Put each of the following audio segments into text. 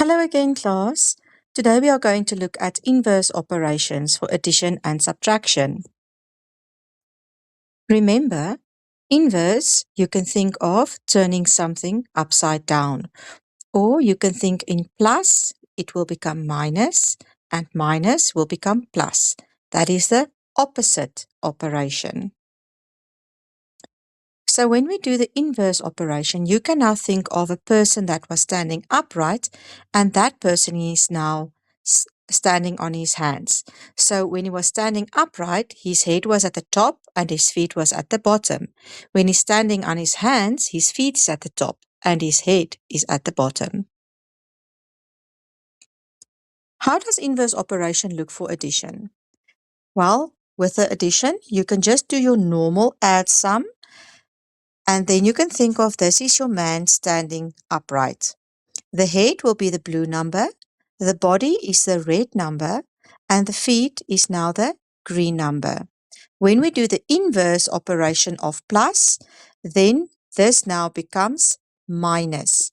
Hello again, class. Today we are going to look at inverse operations for addition and subtraction. Remember, inverse you can think of turning something upside down, or you can think in plus, it will become minus, and minus will become plus. That is the opposite operation. So when we do the inverse operation, you can now think of a person that was standing upright, and that person is now standing on his hands. So when he was standing upright, his head was at the top and his feet was at the bottom. When he's standing on his hands, his feet is at the top and his head is at the bottom. How does inverse operation look for addition? Well, with the addition, you can just do your normal add sum. And then you can think of this is your man standing upright. The head will be the blue number, the body is the red number, and the feet is now the green number. When we do the inverse operation of plus, then this now becomes minus.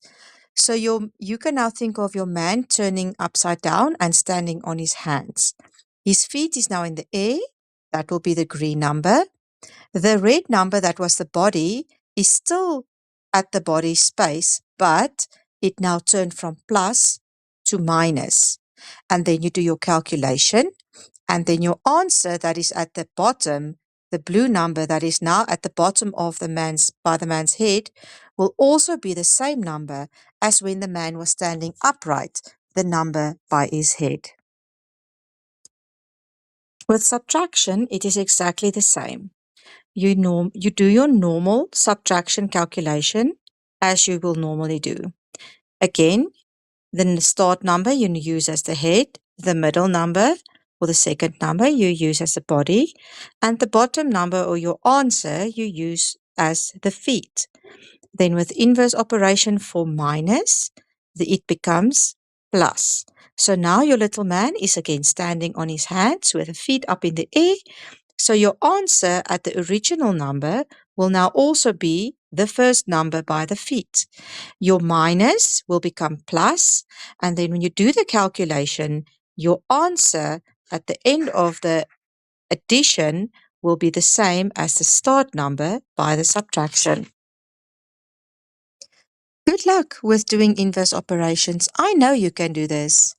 So you can now think of your man turning upside down and standing on his hands. His feet is now in the air, that will be the green number. The red number that was the body is still at the body space, but it now turned from plus to minus. And then you do your calculation, and then your answer that is at the bottom, the blue number that is now at the bottom of the man's head, will also be the same number as when the man was standing upright, the number by his head. With subtraction, it is exactly the same. You do your normal subtraction calculation as you will normally do. Again, the start number you use as the head, the middle number or the second number you use as the body, and the bottom number or your answer you use as the feet. Then with inverse operation for minus, it becomes plus. So now your little man is again standing on his hands with the feet up in the air. So your answer at the original number will now also be the first number by the feet. Your minus will become plus, and then when you do the calculation, your answer at the end of the addition will be the same as the start number by the subtraction. Good luck with doing inverse operations. I know you can do this.